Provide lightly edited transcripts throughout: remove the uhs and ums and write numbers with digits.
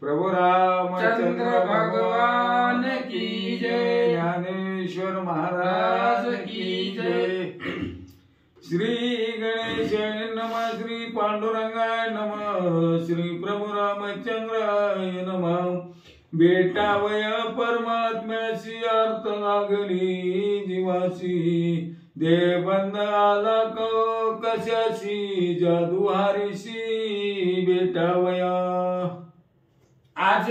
प्रभु रामचंद्र भगवान की जय। ज्ञानेश्वर महाराज की जय। श्री गणेशाय नमः, श्री पांडुरंगाय नमः, श्री प्रभु रामचंद्राय नमः। भेटावया परमात्म्याशी अर्थ लागली जीवाशी, देव बंद आला कशाशी जादू हारीशी भेटावया। आज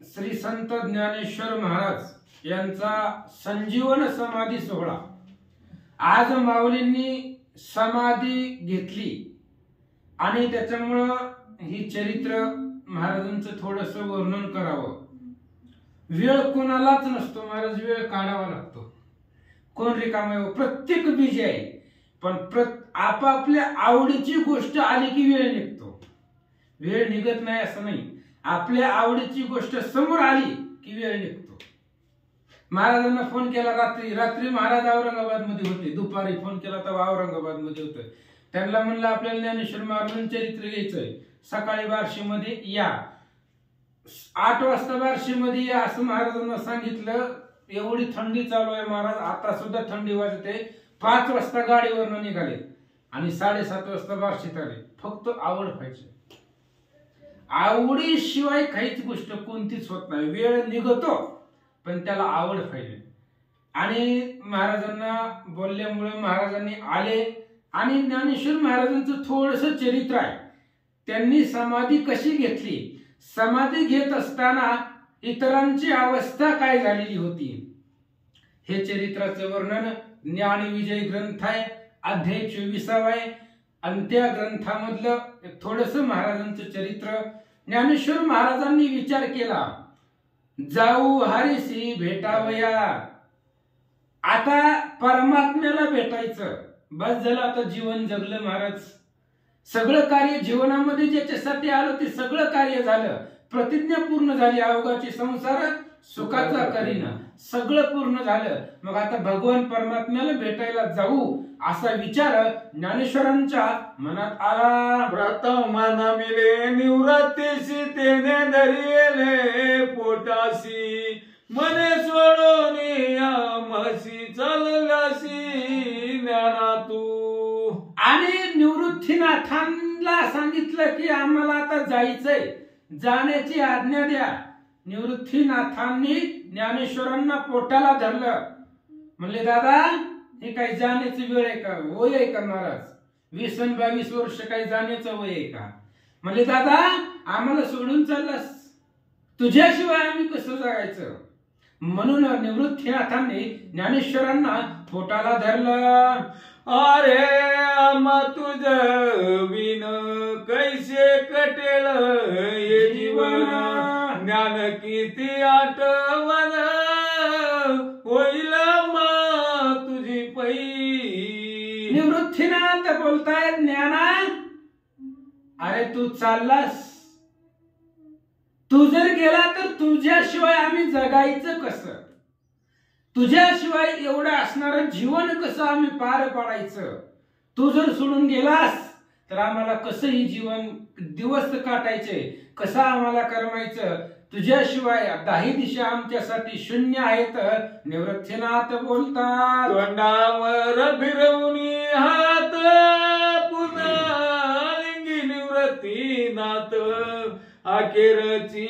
श्री संत ज्ञानेश्वर महाराज यांचा संजीवन समाधी सोहळा। आज माऊलींनी समाधी घेतली आणि त्याच्यामुळं ही चरित्र महाराजांचं थोडस वर्णन करावं। वेळ कोणालाच नसतो महाराज, वेळ काढावा लागतो। कोण रिकामा प्रत्येक बिजी आहे, पण आपापल्या आवडीची गोष्ट आली की वेळ निघतो। वेळ निघत नाही असं नाही, आपल्या आवडीची गोष्ट समोर आली की वेळ निघतो। महाराजांना फोन केला रात्री महाराज औरंगाबाद मध्ये होते, दुपारी फोन केला तेव्हा औरंगाबाद मध्ये होते। त्यांना म्हणलं आपल्याला ज्ञानेश्वर महाराजांचं चरित्र घ्यायचंय, सकाळी बार्शीमध्ये या, 8 वाजता बार्शीमध्ये या असं महाराजांना सांगितलं। एवढी थंडी चालू आहे महाराज, आता सुद्धा थंडी वाजते। 5 वाजता गाडीवरनं निघाले आणि 7:30 वाजता बार्शीत आले। फक्त आवड पाहिजे, आवडीशिवाय काहीच गोष्ट कोणतीच होत नाही। वेळ निघतो पण त्याला आवड पाहिजे। आणि महाराजांना बोलल्यामुळे महाराजांनी आले आणि ज्ञानेश्वर महाराजांचं थोडस चरित्र आहे। त्यांनी समाधी कशी घेतली, समाधी घेत असताना इतरांची अवस्था काय झालेली होती, हे चरित्राचं वर्णन ज्ञानविजय ग्रंथ आहे, अध्याय 24 आहे। आणि त्या ग्रंथामधलं थोडस महाराजांचं चरित्र। ज्ञानेश्वर महाराजांनी विचार केला, जाऊ हरीशी भेटावया। आता परमात्म्याला भेटायचं, बस झालं, आता जीवन जगलं महाराज। सगळं कार्य जीवनामध्ये ज्याच्यासाठी आलं ते सगळं कार्य झालं, प्रतिज्ञा पूर्ण झाली। अवघाची संसार सुखाचा करीना, सगळं पूर्ण झालं। मग आता भगवान परमात्म्याला भेटायला जाऊ असा विचार ज्ञानेश्वरांच्या मनात आला। प्रथम नमिले निवृत्तीशी तेने धरिले पोटाशी, मने सोडून म्हशी चालल्याशी ज्ञाना तू। आणि निवृत्तीनाथांना सांगितलं की आम्हाला आता जायचंय, जाण्याची आज्ञा द्या। निवृत्तीनाथांनी ज्ञानेश्वरांना पोटाला धरलं, म्हणले दादा हे काही जाण्याची वेळ आहे का, वय आहे का महाराज? 20-22 वर्ष काही जाण्याचं वय आहे का? म्हणले दादा आम्हाला सोडून चाललास, तुझ्याशिवाय आम्ही कसं जगायचं? म्हणून निवृत्तीनाथांनी ज्ञानेश्वरांना पोटाला धरलं। अरे आम्हा तुझ विन कैसे कटेल हे जीवन, ज्ञान किती आठवण होईल तुझी पै। निवृत्तीनाथ बोलतायत, ज्ञाना अरे तू चाललास, तू जर गेला तर तुझ्याशिवाय आम्ही जगायचं कसं? तुझ्याशिवाय एवढं असणारं जीवन कसं आम्ही पार पाडायचं? तू जर सोडून गेलास तर आम्हाला कसं ही जीवन दिवस काटायचे, कसं आम्हाला करमायचं? तुझ्याशिवाय 10 दिशा आमच्यासाठी शून्य आहेत। निवृत्तीनाथ बोलतात, तोंडावर फिरवून हात पुन्हा लिंगी निवृत्तीनाथ, अखेरची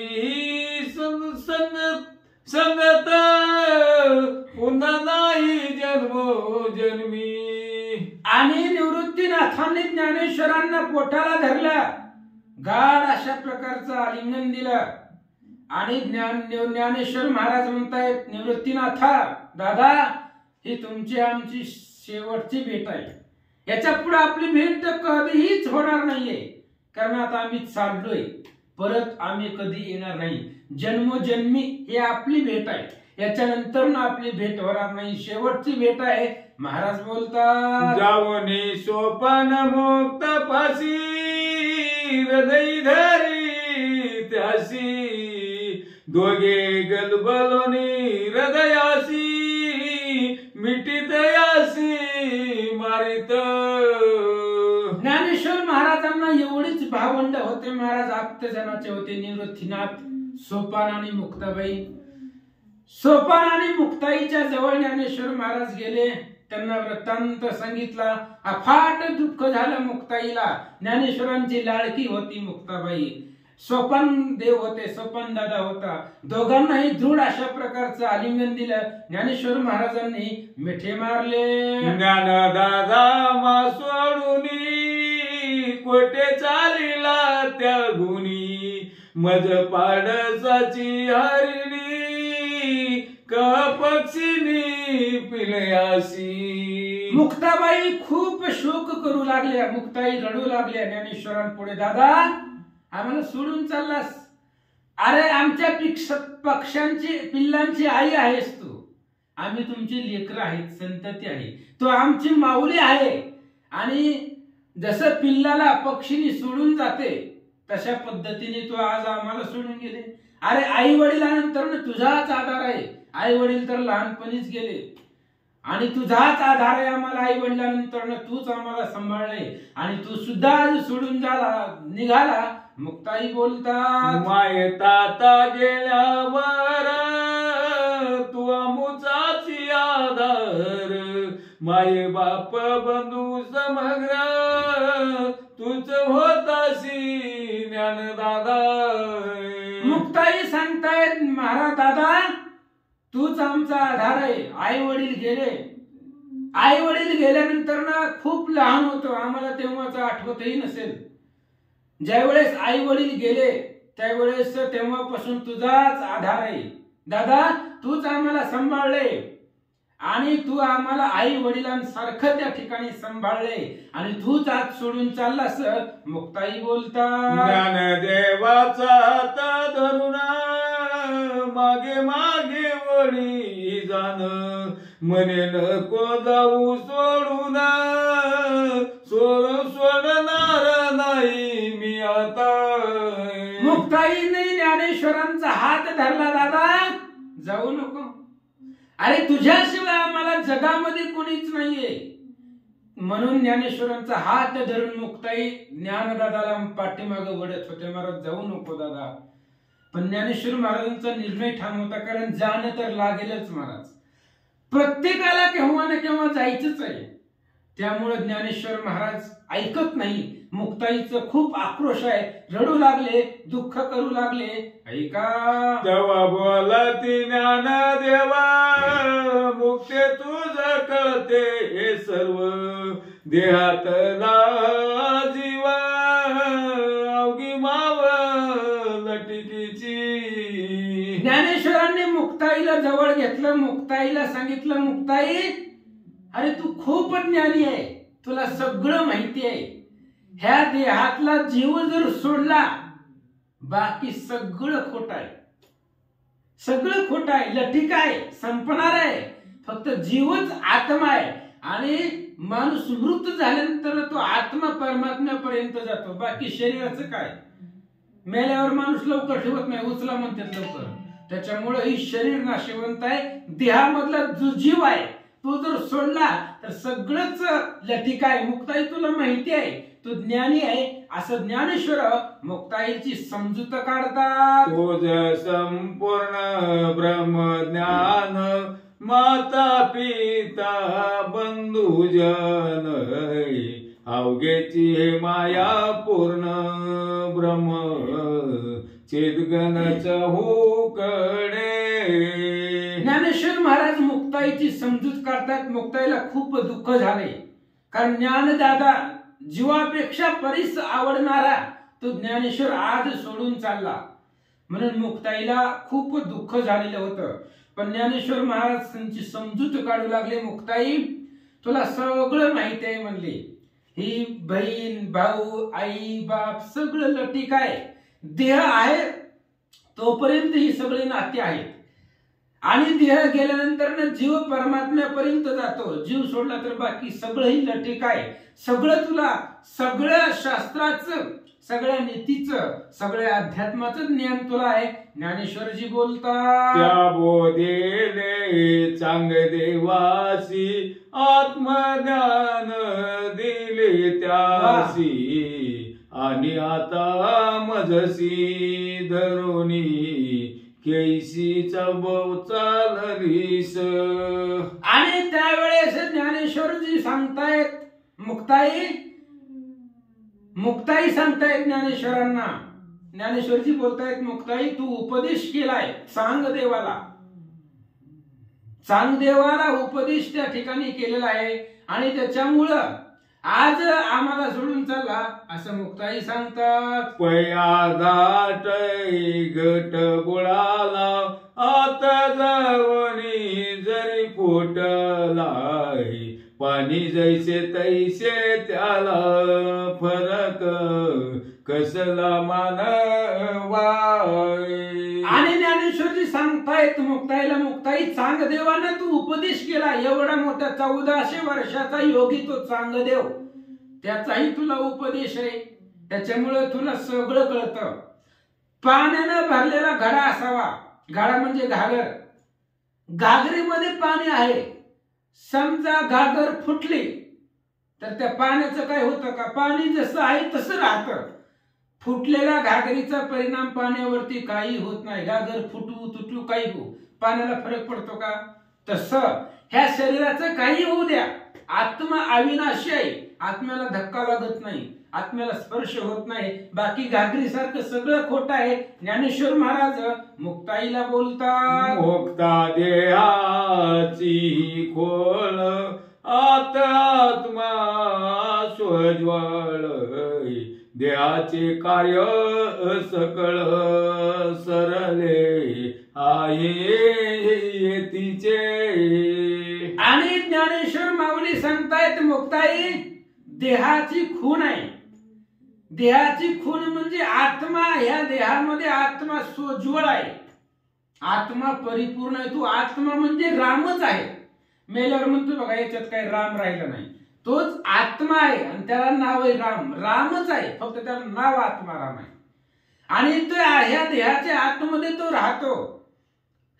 संगत पुन्हा नाही जन्मोजन्मी। आणि निवृत्तीनाथांनी ज्ञानेश्वरांना पोटाला धरलं, गाढ अशा प्रकारचं आलिंगन दिलं। आणि ज्ञानेश्वर महाराज म्हणतायत, निवृत्तीनाथा दादा ही तुमची आमची शेवटची भेट आहे, याच्या पुढे आपली भेट कधीच होणार नाहीये। कारण आता आम्ही चाललोय, परत आम्ही कधी येणार नाही। जन्मोजन्मी ही आपली भेट आहे, याच्यानंतर आपली भेट होणार नाही, शेवटची भेट आहे। महाराज बोलतात, जावनी सोपान मुक्त फाशी, हृदय धरी त्याशी, दोघे गलबलोनी हृदयाशी, मिठीत याशी मारित। ज्ञानेश्वर महाराजांना एवढीच भावंड होते महाराज। 7 जणांचे होते, निवृत्तीनाथ, सोपान आणि मुक्ताबाई. सोपान आणि मुक्ताईच्या जवळ ज्ञानेश्वर महाराज गेले. त्यांना वृत्तांत सांगितला. अफाट दुःख झालं मुक्ताईला. ज्ञानेश्वरांची लाडकी होती मुक्ताबाई. सोपान देव होते, सोपान दादा होता. दोघांनाही दृढ अशा प्रकारचं आलिंगन दिलं. ज्ञानेश्वर महाराजांनी मिठे मारले. ज्ञानदादा मा सोडून कोटे चालिला त्या गुणी, मज पाडसाची हरिणी का पक्षीनी पिलयासी. मुक्ताबाई खूप शोक करू लागल्या. मुक्ताई रडू लागल्या ज्ञानेश्वरांपुढे. दादा, आम्हाला सोडून चाललास? अरे आमच्या पक्ष्यांची पिल्लांची आई आहेस तू. आम्ही तुमची लेकरं आहेत, संतती आहे. तू आमची माऊली आहे. आणि जसं पिल्लाला पक्षीनी सोडून जाते तशा पद्धतीने तू आज आम्हाला सोडून गेले. अरे आई वडिलांनंतर तुझाच आधार आहे. आई वडील तर लहानपणीच गेले आणि तुझाच आधार आहे आम्हाला. आई वडिलांनंतर तूच आम्हाला सांभाळले आणि तू सुद्धा आज सोडून निघाला. मुक्ताई बोलतात. माय ताता गेल्यावर तू आमुचाची आधार, माय बाप बंधू समग्र तूच होतासी ज्ञानदादा. मुक्ताई सांगतायत, महाराज दादा तूच आमचा आधार आहे. आई वडील गेले. आई वडील गेल्यानंतर खूप लहान होतो, आम्हाला तेव्हाच आठवतही नसेल. ज्यावेळेस आई वडील गेले त्यावेळेस तेव्हापासून तुझाच आधार आहे. दादा तूच आम्हाला सांभाळले आणि तू आम्हाला आई वडिलांसारखं त्या ठिकाणी सांभाळले आणि तूच आज सोडून चाललास. मुक्ताई बोलतात. ज्ञानदेवाचा हात धरून मागे मागे वळी जाण, मने नको जाऊ सोडून, सोडणार नाही मी आता. मुक्ताईने ज्ञानेश्वरांचा हात धरला. दादा जाऊ नको. अरे तुझ्याशिवाय आम्हाला जगामध्ये कोणीच नाहीये. म्हणून ज्ञानेश्वरांचा हात धरून मुक्ताई ज्ञानदादाला पाठीमागे वडत होते. महाराज जाऊ नको दादा. पण ज्ञानेश्वर महाराजांचा निर्णय ठाम होता, कारण जाणं तर लागेलच महाराज. प्रत्येकाला केव्हा ना केव्हा जायचंच आहे. त्यामुळे ज्ञानेश्वर महाराज ऐकत नाही. मुक्ताईचं खूप आक्रोश आहे. रडू लागले, दुःख करू लागले. ऐका. तेव्हा बोलती ज्ञानदेवा, मुक्ते तुझ कळते हे सर्व, देहातला जीवा अवघी माव लटिकीची. ज्ञानेश्वरांनी मुक्ताईला जवळ घेतलं. मुक्ताईला सांगितलं, मुक्ताई अरे तू खूप ज्ञानी आहे, तुला सगळं माहिती आहे. ह्या देहातला जीव जर सोडला बाकी सगळं खोट आहे. सगळं खोट आहे, लठीक आहे, संपणार आहे. फक्त जीवच आत्मा आहे आणि माणूस मृत झाल्यानंतर तो आत्मा परमात्म्यापर्यंत जातो. बाकी शरीराचं काय? मेल्यावर माणूस लवकर ठेवत नाही, उचला म्हणतात लवकर. त्याच्यामुळे ही शरीर नाशवंत आहे. देहामधला जो जीव आहे तो जर सोडला तर सगळंच लठीक आहे. मुक्ताई तुला माहिती आहे, तू ज्ञानी आहे, असं ज्ञानेश्वर मुक्ताईची समजूत काढतात. तुझ संपूर्ण ब्रह्मज्ञान, माता पिता बंधुजन, अवघेची हे माया पूर्ण ब्रह्म चेतगणच होकडे. ज्ञानेश्वर महाराज मुक्ताईची समजूत काढतात. मुक्ताईला खूप दुःख झाले, कारण ज्ञानदादा जीवापेक्षा परीस आवडणारा तो ज्ञानेश्वर आज सोडून चालला. म्हणून मुक्ताईला खूप दुःख झालेलं होतं. पण ज्ञानेश्वर महाराज त्यांची समजूत काढू लागले. मुक्ताई तुला सगळं माहिती आहे म्हणले. ही बहीण भाऊ आई बाप सगळं लटीक आहे. देह आहे तोपर्यंत ही सगळे नाते आहेत आणि देह गेल्यानंतर जीव परमात्म्यापर्यंत जातो. जीव सोडला तर बाकी सगळंही लटीक आहे. सगळं तुला सगळ्या शास्त्राचं, सगळ्या नीतीचं, सगळ्या अध्यात्माचं ज्ञान तुला आहे. ज्ञानेश्वरजी बोलतात. त्या बोधेले चांग देवासी, आत्मज्ञान दिले त्यासी, आणि आता मजसी धरुणी कैसीचा चाललीस. आणि त्यावेळेस ज्ञानेश्वरजी सांगतायत मुक्ताई मुक्ताई सांगतायत ज्ञानेश्वरांना. ज्ञानेश्वरजी बोलतायत मुक्ताई तू उपदेश केलाय चांगदेवाला. चांगदेवाला उपदेश त्या ठिकाणी केलेला आहे आणि त्याच्यामुळं आज आम्हाला सोडून चालला असं मुक्ताई सांगतात. पया दाट गट बुळाला आता जावणी जरी फुटलाय पाणी जैसे तैसे त्याला फरक कसला मानवाय. आणि ज्ञानेश्वरजी सांगतायत मुक्ताईला मुक्ताई चांगदेवानं तू उपदेश केला. एवढा मोठा 1400 वर्षाचा योगी तो चांगदेव त्याचाही तुला उपदेश आहे. त्याच्यामुळे तुला सगळं कळतं. पाण्यानं भरलेला घडा असावा. घडा म्हणजे घागर. घागरीमध्ये पाणी आहे. समजा घागर फुटली तर त्या पाण्याचं काय होतं का? पाणी जसं आहे तसं राहतं. फुटलेल्या घागरीचा परिणाम पाण्यावरती काही होत नाही. घागर फुटू तुटू काही हो पाण्याला फरक पडतो का? तसं ह्या शरीराचं काही होऊ द्या आत्मा अविनाशी आहे. आत्म्याला धक्का लागत नाही. आत्म्याला स्पर्श होत नाही. बाकी घागरीसारखं सगळं खोटं आहे. ज्ञानेश्वर महाराज मुक्ताईला बोलतात. मुक्ता देहाची खोल आत्मा स्वज्वळ देहाचे कार्य सकळ सरले आहे तिचे. आणि ज्ञानेश्वर माऊली सांगतायत मुक्ताई देहाची खून आहे. देहाची खून म्हणजे आत्मा. ह्या देहामध्ये आत्मा सोज्वळ आहे. आत्मा परिपूर्ण आहे. तू आत्मा म्हणजे रामच आहे. मेल्यावर म्हणतो बघा याच्यात काही राम राहिला नाही. तोच आत्मा आहे आणि त्याला नाव आहे राम. रामच आहे फक्त त्याला नाव आत्माराम आहे. आणि तो ह्या देहाच्या आतमध्ये तो राहतो.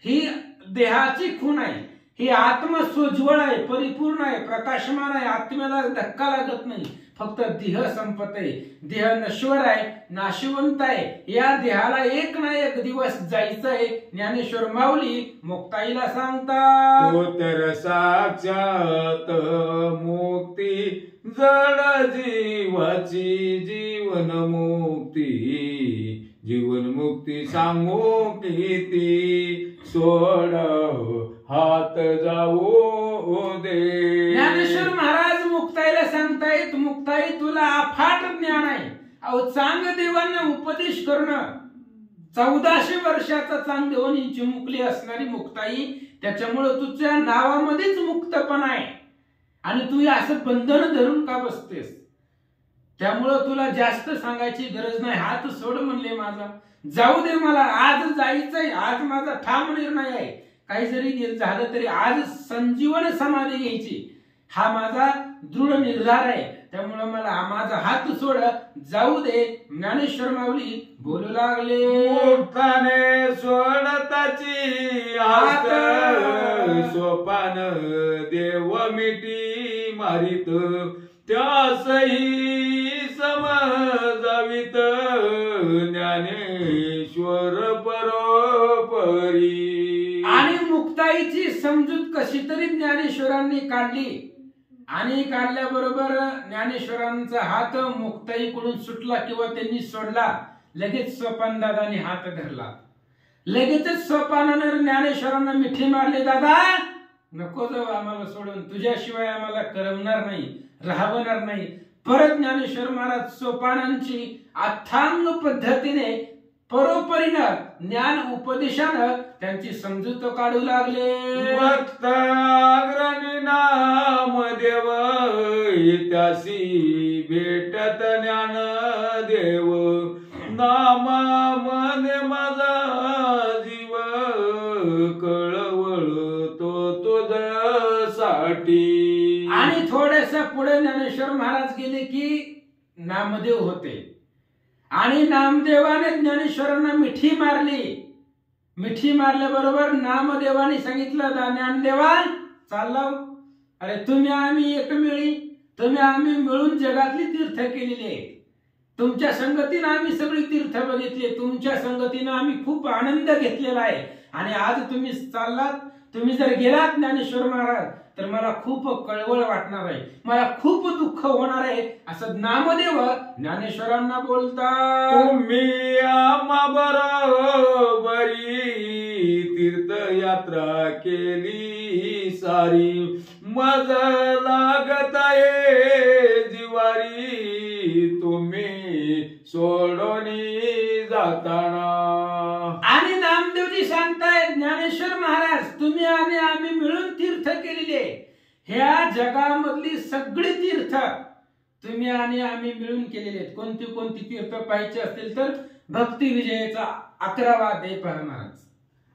ही देहाची खून आहे. ही आत्मा सोज्वळ आहे परिपूर्ण आहे प्रकाशमान आहे. आत्म्याला धक्का लागत नाही. फक्त देह संपत आहे. देह नश्वर आहे नाशवंत आहे. या देहाला एक ना एक दिवस जायचं आहे. ज्ञानेश्वर माऊली मुक्ताईला सांगतात. तो तर साक्षात मुक्ती जड जीवाची जीवन मुक्ती. जीवन मुक्ती सांगू किती सोड हात जाऊ दे. ज्ञानेश्वर महाराज मुक्ताईला सांगतायत मुक्ताई तुला अफाट ज्ञान आहे. अहो चांगदेवांना उपदेश करणं 1400 वर्षाचा चांगदेवानी चिमुकली असणारी मुक्ताई. त्याच्यामुळे तुझ्या नावामध्येच मुक्तपणा आहे. आणि तू असं बंधन धरून का बसतेस? त्यामुळं तुला जास्त सांगायची गरज नाही. हात सोड म्हणले माझा. जाऊ दे मला आज जायचंय. आज माझा ठाम निर्णय आहे. काही जरी झालं तरी आज संजीवन समाधी घ्यायची हा माझा दृढ निर्धार आहे. त्यामुळे मला माझा हात सोड जाऊ दे. ज्ञानेश्वर माऊली बोलू लागले. मुक्ताने सोडताची हात सोपान देव मिठी मारित त्यासही समजावित ज्ञानेश्वर परोपरी. आणि मुक्ताईची समजूत कशी तरी ज्ञानेश्वरांनी काढली. आणि काढल्याबरोबर ज्ञानेश्वरांचा हात मुक्ताईकडून सुटला किंवा त्यांनी सोडला. लगेच सोपान दादानी हात धरला. लगेचच सोपानानं ज्ञानेश्वरांना मिठी मारली. दादा नको जाऊ आम्हाला सोडून. तुझ्याशिवाय आम्हाला करमणार नाही राहणार नाही. परत ज्ञानेश्वर महाराज सोपानांची अथांग पद्धतीने परोपरीनं ज्ञान उपदेशानं त्यांची समजूत काढू लागले. भक्ताग्रणी नाम देव त्यासी भेटत ज्ञान देव. नामामध्ये माझा जीव कळवळतो तुझ्यासाठी. आणि थोडेस पुढे ज्ञानेश्वर महाराज गेले की नामदेव होते. आणि नामदेवाने ज्ञानेश्वरांना मिठी मारली. मिठी मारल्याबरोबर नामदेवाने सांगितलं ज्ञानदेवा चाललो. अरे तुम्ही आम्ही एकमेळी तुम्ही आम्ही मिळून जगातली तीर्थ केलेली आहेत. तुमच्या संगतीनं आम्ही सगळी तीर्थ बघितले, तुमच्या संगतीनं आम्ही खूप आनंद घेतलेला आहे. आणि आज तुम्ही चाललात, तुम्ही जर गेलात ज्ञानेश्वर महाराज, तर मला खूप कळवळ वाटणार आहे, मला खूप दुःख होणार आहे, असं नामदेव ज्ञानेश्वरांना बोलतात. तुम्ही आम्हा बरोबरी तीर्थयात्रा केली सारी, मज लागत आहे जिवारी, तुम्ही सोडोनी जाताना. आणि नामदेवजी सांगतायत, ज्ञानेश्वर महाराज तुम्ही आणि आम्ही मिळून तीर्थ केलेले, ह्या जगामधली सगळी तीर्थ तुम्ही आणि आम्ही मिळून केलेले आहेत. कोणती कोणती तीर्थ पाहायची असतील तर भक्ती विजयाचा 11वा अध्याय पहा महाराज.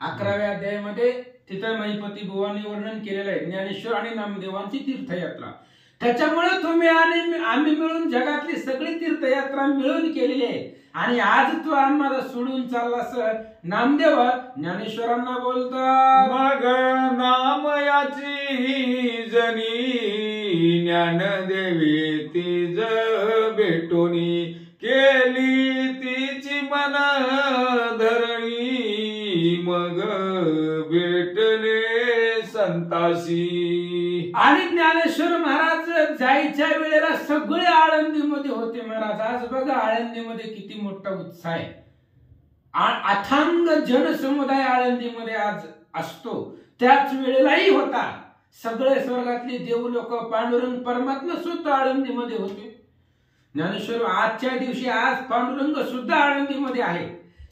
11व्या अध्यायामध्ये तिथं महिपती बुवांनी वर्णन केलेलं आहे ज्ञानेश्वर आणि नामदेवांची तीर्थयात्रा. त्याच्यामुळे तुम्ही आणि आम्ही मिळून जगातली सगळी तीर्थयात्रा मिळून केलेली आहे. आणि आज तू आम्हाला सोडून चाललास, नामदेव ज्ञानेश्वरांना बोलतात. मग नामयाची जनी ज्ञानदेवी तिज भेटोनी, केली तिची मन धरणी, मग भेटले संताशी. आणि ज्ञानेश्वर महाराज जायच्या वेळेला सगळे आळंदीमध्ये होते महाराज. आज बघा आळंदीमध्ये किती मोठा उत्साह आहे, अथांग जनसमुदाय आळंदीमध्ये आज असतो. त्याच वेळेलाही होता सगळे स्वर्गातले देव लोक, पांडुरंग परमात्मा सुद्धा आळंदीमध्ये होते. ज्ञानेश्वर आजच्या दिवशी आज पांडुरंग सुद्धा आळंदीमध्ये आहे.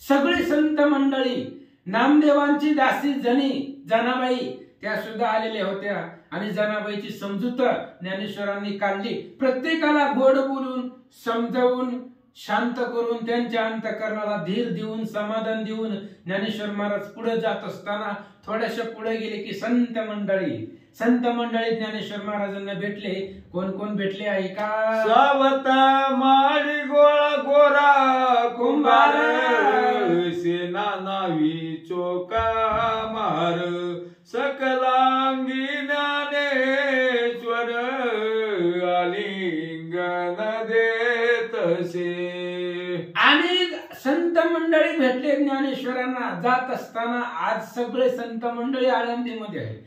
सगळी संत मंडळी, नामदेवांची दासी जनी जनाबाई त्या सुद्धा आलेल्या होत्या. आणि जनाबाईची समजूत ज्ञानेश्वरांनी काढली. प्रत्येकाला गोड बोलून, समजावून, शांत करून, त्यांच्या अंतःकरणाला धीर देऊन, समाधान देऊन ज्ञानेश्वर महाराज पुढे जात असताना थोड्याशा पुढे गेले की संत मंडळी ज्ञानेश्वर महाराजांना भेटले. कोण कोण भेटले आहे का? सावता माळी गोळा गोरा कुंभार, सेना नावी चोका मार, सकलांगी ज्ञानेश्वर, आलिंगन देतसे. आणि संत मंडळी भेटले ज्ञानेश्वरांना. जात असताना आज सगळे संत मंडळी आळंदीमध्ये आहे.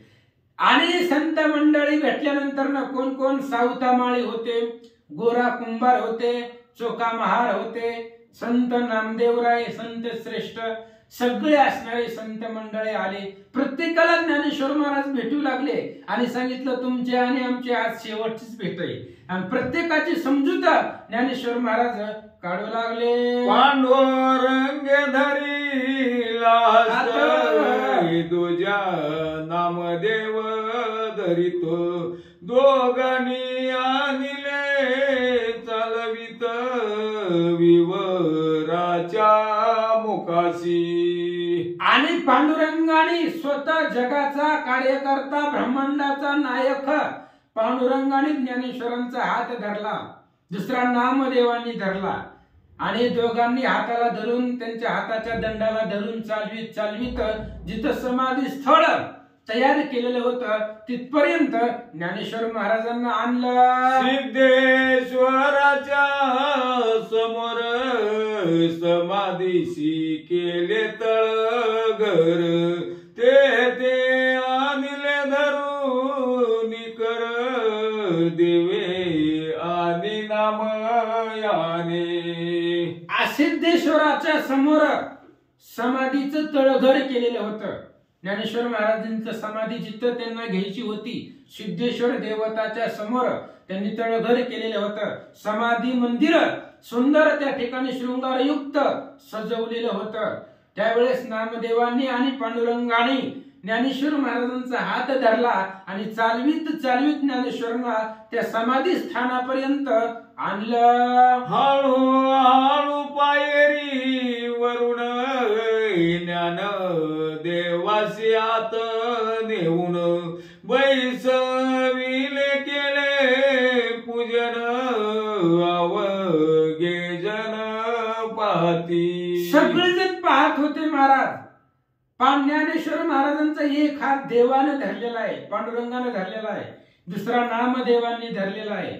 आणि संत मंडळी भेटल्यानंतर ना कोण कोण? सावतामाळी होते, गोरा कुंभार होते, चोका महार होते, संत नामदेवराय, संत श्रेष्ठ, सगळे असणारे संत मंडळी आले. प्रत्येकाला ज्ञानेश्वर महाराज भेटू लागले आणि सांगितलं तुमचे आणि आमची आज शेवटचीच भेट आहे. आणि प्रत्येकाची समजूत ज्ञानेश्वर महाराज काढू लागले. पांडुरंग धरीला तुझ्या नामदेव धरितो, दोघांनी आणले चालवित विवराच्या मुखाशी. आणि पांडुरंगाने स्वतः जगाचा कार्यकर्ता, ब्रह्मांडाचा नायक पांडुरंगाने ज्ञानेश्वरांचा हात धरला, दुसरा नामदेवांनी धरला. आणि दोघांनी हाताला धरून, त्यांच्या हाताच्या दंडाला धरून चालवीत चालवीत जिथं समाधी स्थळ तयार केलेलं होतं तिथपर्यंत ज्ञानेश्वर महाराजांना आणलं. सिद्धेश्वराच्या समोर समाधीशी केले तळघर, ते आणले धरून कर देवे आणि नामयाने. सिद्धेश्वराच्या समोर समाधीचं तळघर केलेलं होतं. ज्ञानेश्वर महाराजांचं समाधी जिथं त्यांना घ्यायची होती, सिद्धेश्वर देवताच्या समोर त्यांनी तळघर केलेलं होतं. समाधी मंदिर सुंदर त्या ठिकाणी शृंगारयुक्त सजवलेलं होतं. त्यावेळेस नामदेवांनी आणि पांडुरंगाने ज्ञानेश्वर महाराजांचा हात धरला आणि चालवीत चालवीत ज्ञानेश्वरांना त्या समाधी स्थानापर्यंत आणलं. हळू हळू पायरी वरुण ज्ञान देवासी आत नेऊन, बैसविले केले पूजन अवघे जन पाहती. सगळेजण पाहत होते महाराज. ज्ञानेश्वर महाराजांचा एक हात देवाने धरलेला आहे, पांडुरंगाने धरलेला आहे, दुसरा नामदेवांनी धरलेला आहे.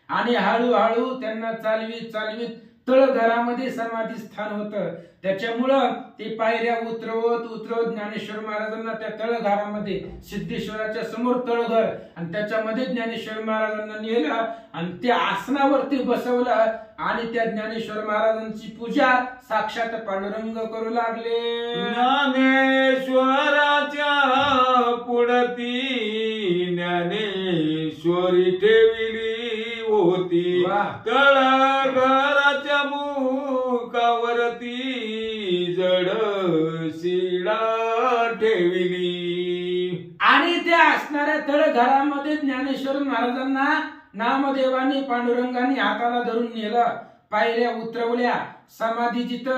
आणि हळूहळू त्यांना चालवीत चालवीत तळघरामध्ये समाधी स्थान होतं. त्याच्यामुळं ते पायऱ्या उतरवत ज्ञानेश्वर महाराजांना त्या तळघरामध्ये सिद्धेश्वराच्या समोर तळघर आणि त्याच्यामध्ये ज्ञानेश्वर महाराजांना नेलं आणि त्या आसनावरती बसवलं आणि त्या ज्ञानेश्वर महाराजांची पूजा साक्षात पांडुरंग करू लागले. ज्ञानेश्वराच्या पुढती ज्ञानेश्वरी ठेविली होती. तळघराच्या मुखावरती जड शिळा ठेविली. आणि त्या असणाऱ्या तळघरामध्ये ज्ञानेश्वर महाराजांना नामदेवानी पांडुरंगाने हाताला धरून नेलं, पायऱ्या उतरवल्या, समाधी जिथं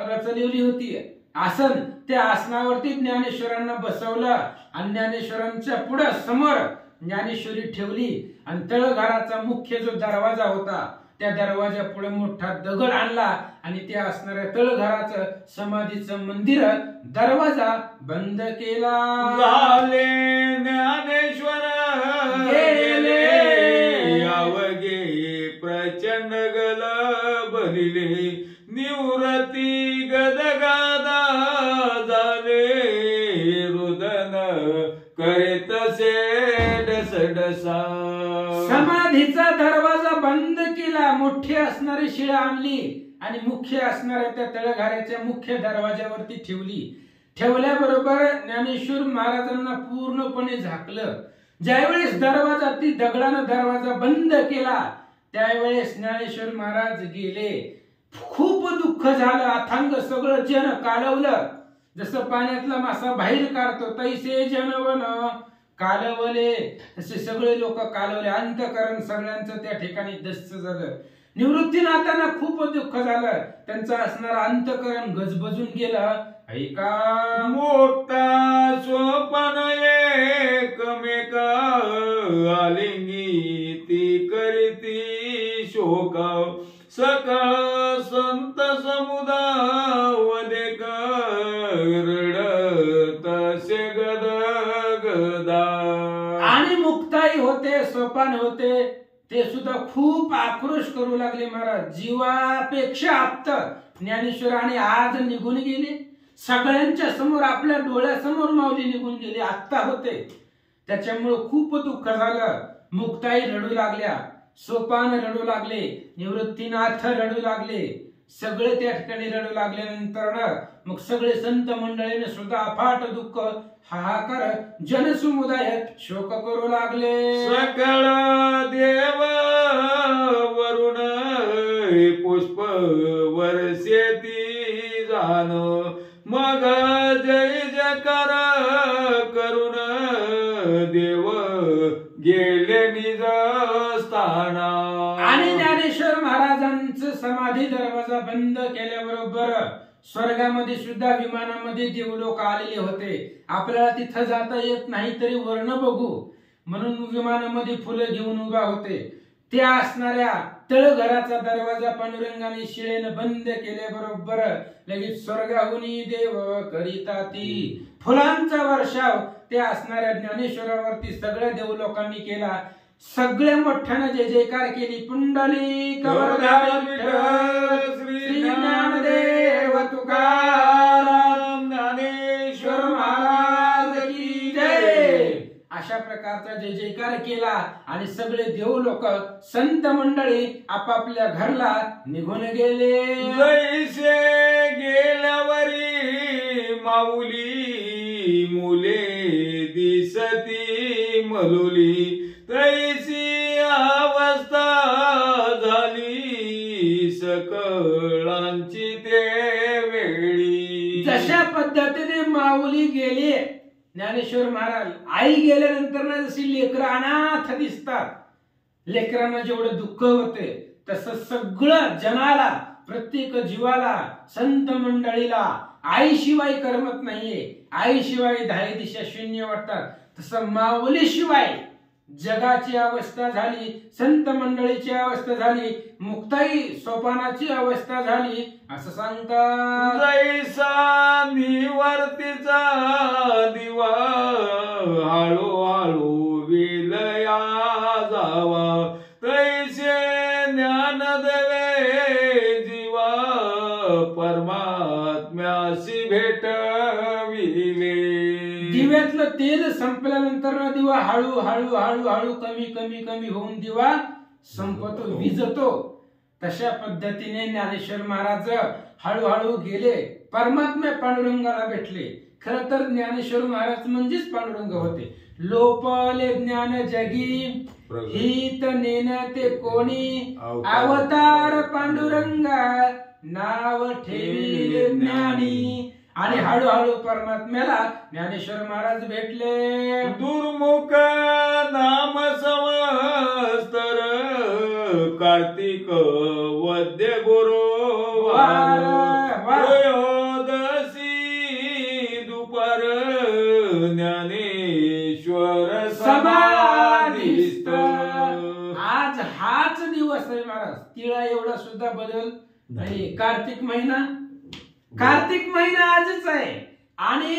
रचलेली होती आसन त्या आसनावरती ज्ञानेश्वरांना बसवलं आणि ज्ञानेश्वरांच्या पुढे समोर ज्ञानेश्वरी ठेवली आणि तळघराचा मुख्य जो दरवाजा होता त्या दरवाजा पुढे मोठा दगड आणला आणि त्या असणाऱ्या तळघराचं समाधीचं मंदिर दरवाजा बंद केला. झाले ज्ञानेश्वर गेले अवघे प्रचंड गल भरिले. निवृत्ती गदगदा झाले रुदन करे तसे डसडसा. समाधीचा दरवाजा बंद केला, मोठी असणारी शिळा आणली आणि मुख्य असणाऱ्या त्या तळघराच्या मुख्य दरवाजावरती ठेवल्याबरोबर ज्ञानेश्वर महाराजांना पूर्णपणे झाकलं. ज्यावेळेस दरवाजा ती दगडानं दरवाजा बंद केला त्यावेळेस ज्ञानेश्वर महाराज गेले. खूप दुःख झालं, अथांग सगळं जन कालवलं. जसं पाण्यातला मासा बाहेर काढतो तैसे जनवन कालवले, तसे सगळे लोक कालवले. अंतकरण सगळ्यांचं त्या ठिकाणी दस्त झालं. निवृत्तीनाथांना खूप दुःख झालं, त्यांचं असणारं अंतकरण गजबजून गेलं. ऐका मोठा सोपन एकमेका आलिंगी ती करीती शोक. सकळ संत समुदाय देख रडतसे गदगदा. आणि मुक्ताई होते, सोपान होते, ते सुद्धा खूप आक्रोश करू लागले. महाराज जीवापेक्षा आप्त ज्ञानेश्वराने आज निघून गेले. सगळ्यांच्या समोर आपल्या डोळ्यासमोर माऊली निघून गेले, आत्ता होते. त्याच्यामुळे खूप दुःख झालं. मुक्ताई रडू लागल्या, सोपान रडू लागले, निवृत्तीनाथ रडू लागले, सगळे त्या ठिकाणी रडू लागल्यानंतर मग सगळे संत मंडळीने सुद्धा अफाट दुःख हाहाकार जनसमुदाय शोक करू लागले. सकळ देव वरुण पुष्प वर्षेती जाण. मग जय जयकार करून देव गेले निज स्थाना. आणि ज्ञानेश्वर महाराजांचं समाधी दरवाजा बंद केल्याबरोबर स्वर्गामध्ये सुद्धा विमानामध्ये देवलोक आलेले होते. आपल्याला तिथं जाता येत नाही तरी वर्ण बघू म्हणून विमानामध्ये फुलं घेऊन उभा होते. त्या असणाऱ्या तळघराचा दरवाजा पांडुरंगाने शिळेनं बंद केल्याबरोबर लगेच स्वर्गाहून देव करिता ती फुलांचा वर्षाव त्या असणाऱ्या ज्ञानेश्वरावरती सगळ्या देवलोकांनी केला. सगळ्या मोठ्यानं जय जयकार केली. पुंडलिक श्री ज्ञानदेव तुकाराम ज्ञानेश्वर महाराज की जय अशा प्रकारचा जय जयकार केला आणि सगळे देवलोक संत मंडळी आपापल्या घरला निघून गेले. जैसे गेल्यावरी माऊली मुले दिसती मलुली. तैसी अवस्था झाली सकळांची ते वेळी. जशा पद्धतीने माऊली गेली ज्ञानेश्वर महाराज, आई गेल्यानंतर जशी लेकरं अनाथ दिसतात, लेकरांना जेवढं दुःख होते तसं सगळं जनाला, प्रत्येक जीवाला, संत मंडळीला आईशिवाय करमत नाहीये. आईशिवाय धाई दिशा शून्य वाटतात. तसं माऊलीशिवाय जगाची अवस्था झाली, संत मंडळीची अवस्था झाली, मुक्ताई सोपानाची अवस्था झाली असं सांगतात. जैसा निवर्तीचा दिवा हळूहळू विलया जावा. तैसे ज्ञानदेवे पेटविले. दिव्यातलं तेल संपल्यानंतर ना दिवा हळू हळू हळू हळू कमी कमी कमी होऊन दिवा संपतो, विजतो. तशा पद्धतीने ज्ञानेश्वर महाराज हळूहळू गेले, परमात्मा पांडुरंगाला भेटले. खर तर ज्ञानेश्वर महाराज म्हणजेच पांडुरंग होते. लोपले ज्ञान जगी हित नेनते कोणी, अवतार पांडुरंगा नाव ठेविले ज्ञानी. आणि हळूहळू परमात्म्याला ज्ञानेश्वर महाराज भेटले. दुर्मुख नाम समस्तर कार्तिक वद्य गुरुवार, त्रयोदशी दुपार ज्ञानेश्वर समाधिस्थ. आज हाच दिवस आहे महाराज, तिळा एवढा सुद्धा बदल नाही. कार्तिक महिना आजच आहे आणि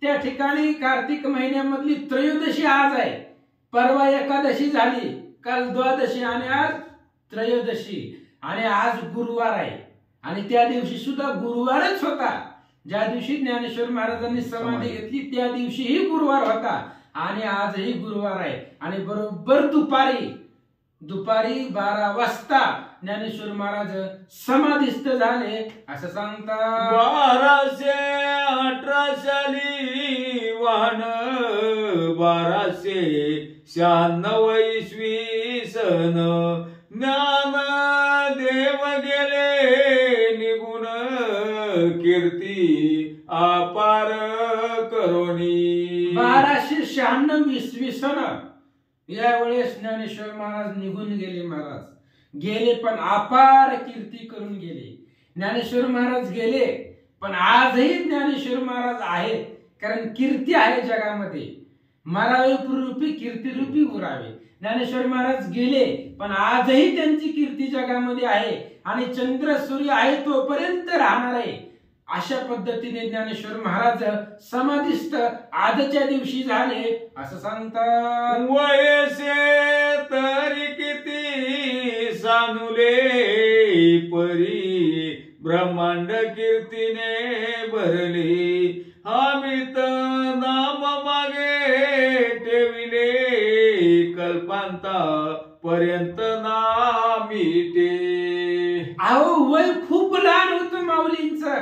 त्या ठिकाणी कार्तिक महिन्यामधली त्रयोदशी आज आहे. परवा एकादशी झाली, काल द्वादशी आणि आज त्रयोदशी. आणि आज गुरुवार आहे आणि त्या दिवशी सुद्धा गुरुवारच होता. ज्या दिवशी ज्ञानेश्वर महाराजांनी समाधी घेतली त्या दिवशीही गुरुवार होता आणि आजही गुरुवार आहे. आणि बरोबर दुपारी 12 वाजता ज्ञानेश्वर महाराज समाधिस्थ झाले असं सांगतात. 1218 साली वाहन 1296 इसवी सन ज्ञान देव गेले निगुण कीर्ती अपार करोनी. 1296 इसवी सन यावेळेस ज्ञानेश्वर महाराज निघून गेले. महाराज गेले पण अपार कीर्ती करून गेले. ज्ञानेश्वर महाराज गेले पण आजही ज्ञानेश्वर महाराज आहेत, कारण कीर्ती आहे जगामध्ये. मरावे रूपी कीर्ती रूपी उरावे. ज्ञानेश्वर महाराज गेले पण आजही त्यांची कीर्ती जगामध्ये आहे आणि चंद्र सूर्य आहे तोपर्यंत राहणार आहे. अशा पद्धतीने ज्ञानेश्वर महाराज समाधिस्थ आजच्या दिवशी झाले असं सांगतात. वयसे तरी किती सानुले परी ब्रह्मांड कीर्तीने भरली. अमित नाम मागे ठेविले कल्पांता पर्यंत नामिते. अहो वय खूप लहान होतं माऊलींचं.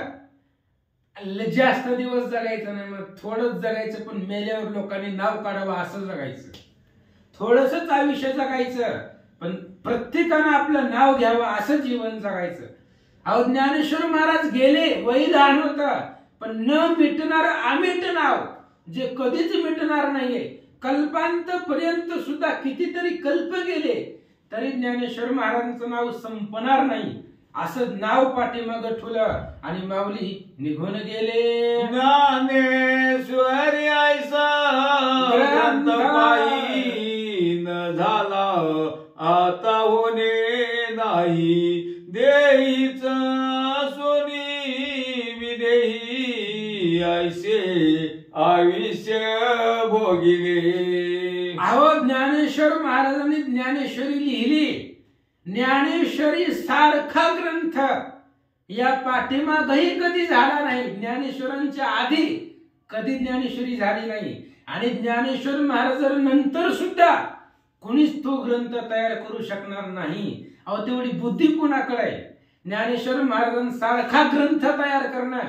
जास्त दिवस जगायचं नाही, मग थोडंच जगायचं, पण मेल्यावर लोकांनी नाव काढावं असं जगायचं. थोडंसंच आयुष्य जगायचं पण प्रत्येकानं आपलं नाव घ्यावं असं जीवन जगायचं. अहो ज्ञानेश्वर महाराज गेले, वय लहान होतं, पण न मिटणार अमिट नाव जे कधीच मिटणार नाहीये. कल्पांत पर्यंत सुद्धा कितीतरी कल्प गेले तरी ज्ञानेश्वर महाराजांचं नाव संपणार नाही असं नाव पाठीमाग ठेवलं आणि माऊली निघून गेले. ज्ञानेश्वरी ऐसा ग्रंथ पायी न झाला आता होणे नाही. देहीच सोनी विदेही ऐसे आयुष्य भोगिले. अहो ज्ञानेश्वर महाराजांनी ज्ञानेश्वरी लिहिली. ज्ञानेश्वरी सारखा ग्रंथ या पाठीमागही कधी झाला नाही. ज्ञानेश्वरांच्या आधी कधी ज्ञानेश्वरी झाली नाही आणि ज्ञानेश्वर महाराजांनंतर सुद्धा कोणीच तो ग्रंथ तयार करू शकणार नाही. अहो तेवढी बुद्धी कोणाकडे आहे? ज्ञानेश्वर महाराजांसारखा ग्रंथ तयार करणं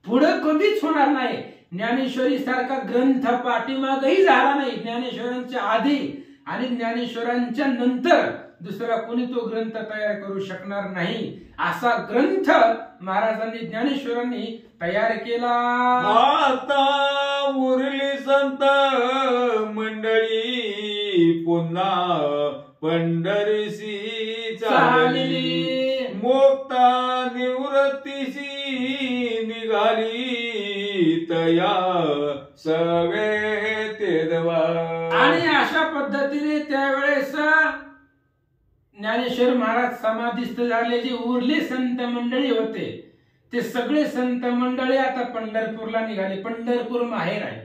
पुढे कधीच होणार नाही. ज्ञानेश्वरी सारखा ग्रंथ पाठीमागही झाला नाही ज्ञानेश्वरांच्या आधी आणि ज्ञानेश्वरांच्या नंतर दुसरा कोणी तो ग्रंथ तयार करू शकणार नाही. असा ग्रंथ महाराजांनी ज्ञानेश्वरांनी तयार केला. आता उरली संत मंडळी पुन्हा पंढरीसी चालली. मोक्ता निवृत्तीसी निघाली तया सवे तेदवा. आणि अशा पद्धतीने त्यावेळेस ज्ञानेश्वर महाराज समाधिस्थ झाले. जे उरले संत मंडळी होते ते सगळे संत मंडळी आता पंढरपूरला निघाले. पंढरपूर माहेर आहे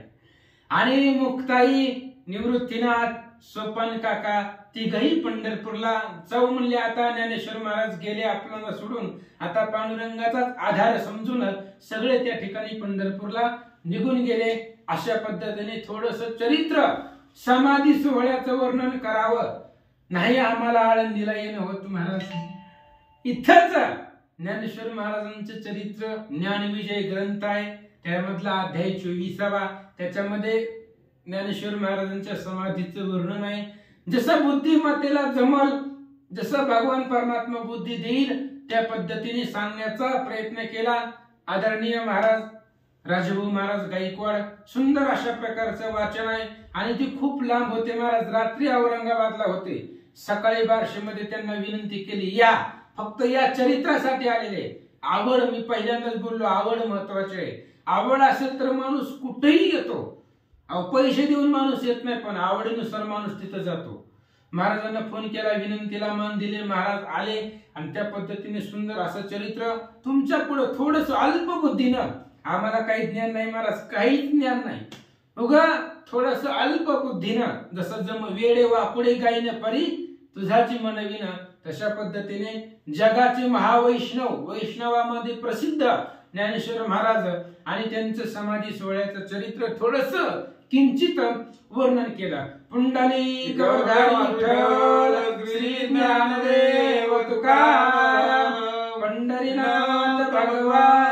आणि मुक्ताई निवृत्तीनाथ सोपान काका तिघही पंढरपूरला जाऊ म्हणले. आता ज्ञानेश्वर महाराज गेले आपल्याला सोडून, आता पांडुरंगाचाच आधार समजून सगळे त्या ठिकाणी पंढरपूरला निघून गेले. अशा पद्धतीने थोडस चरित्र समाधी सोहळ्याचं वर्णन करावं. नाही आम्हाला आळंदीला येणं होत महाराज. इथंच ज्ञानेश्वर महाराजांचं चरित्र ज्ञानविजय ग्रंथ आहे, त्यामधला अध्याय 24वा. त्याच्यामध्ये ज्ञानेश्वर महाराजांच्या समाधीचं वर्णन आहे. जसं बुद्धिमत्तेला जमल, जसं भगवान परमात्मा बुद्धी देईल त्या पद्धतीने सांगण्याचा प्रयत्न केला. आदरणीय महाराज राजभाऊ महाराज गायकवाड, सुंदर अशा प्रकारचं वाचन आहे. आणि ते खूप लांब होते महाराज, रात्री औरंगाबादला होते. सकाळी बार्शीमध्ये त्यांना विनंती केली, या फक्त या चरित्रासाठी आलेले. आवड, मी पहिल्यांदाच बोललो, आवड महत्वाची आहे. आवड असेल तर माणूस कुठेही येतो. पैसे देऊन माणूस येत नाही, पण आवडीनुसार माणूस तिथं जातो. महाराजांना फोन केला, विनंतीला मान दिले, महाराज आले आणि त्या पद्धतीने सुंदर असं चरित्र तुमच्या पुढे थोडस अल्प बुद्धीनं, आम्हाला काही ज्ञान नाही महाराज, काहीच ज्ञान नाही, उगा थोडस अल्प बुद्धीनं, जसं जम वेडे वापुडे गायने परी तुझाची मनविन, तशा पद्धतीने जगाचे महावैष्णव, वैष्णवामध्ये प्रसिद्ध ज्ञानेश्वर महाराज आणि त्यांचं समाधी सोहळ्याचं चरित्र थोडस किंचित वर्णन केलं. पुंडलिक विठ्ठल श्री ज्ञानदेव तुकाराम, पंढरीनाथ भगवान